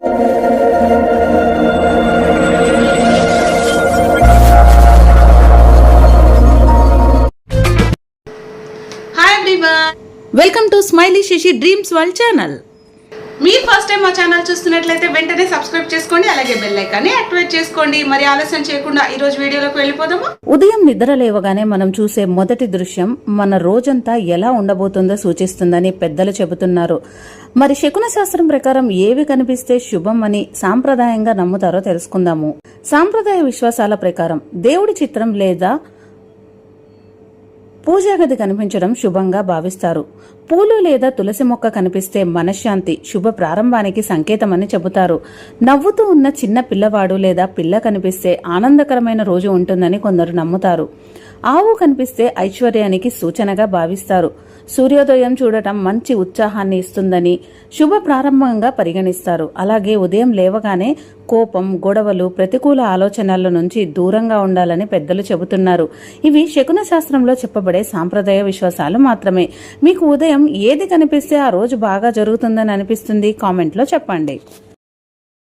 Hi everyone, welcome to smiley Shashi dreams world channel. మీరు first time మా channel చూస్తున్నట్లయితే వెంటనే సబ్స్క్రైబ్ చేసుకోండి, అలాగే బెల్ ఐకాన్ని యాక్టివేట్ చేసుకోండి. మరి ఆలస్యం చేయకుండా ఈ రోజు వీడియోలోకి వెళ్ళిపోదామా. ఉదయం నిద్ర లేవగానే మనం చూసే మొదటి దృశ్యం మన రోజంతా ఎలా ఉండబోతుందో సూచిస్తుందని పెద్దలు చెబుతున్నారు. మరి శకున శాస్త్రం ప్రకారం ఏవి కనిపిస్తే శుభం అని సాంప్రదాయంగా నమ్ముతారో తెలుసుకుందాము. సాంప్రదాయ విశ్వాసాల ప్రకారం దేవుడి చిత్రం లేదా పూజాగది కనిపించడం శుభంగా భావిస్తారు. పూలు లేదా తులసి మొక్క కనిపిస్తే మనశ్శాంతి, శుభ ప్రారంభానికి సంకేతమని చెబుతారు. నవ్వుతూ ఉన్న చిన్న పిల్లవాడు లేదా పిల్ల కనిపిస్తే ఆనందకరమైన రోజు ఉంటుందని కొందరు నమ్ముతారు. ఆవు కనిపిస్తే ఐశ్వర్యానికి సూచనగా భావిస్తారు. సూర్యోదయం చూడటం మంచి ఉత్సాహాన్ని ఇస్తుందని శుభ ప్రారంభంగా పరిగణిస్తారు. అలాగే ఉదయం లేవగానే కోపం, గొడవలు, ప్రతికూల ఆలోచనల నుంచి దూరంగా ఉండాలని పెద్దలు చెబుతున్నారు. ఇవి శకున శాస్త్రంలో చెప్పబడే సాంప్రదాయ విశ్వాసాలు మాత్రమే. మీకు ఉదయం ఏది కనిపిస్తే ఆ రోజు బాగా జరుగుతుందని అనిపిస్తుంది? కామెంట్లో చెప్పండి.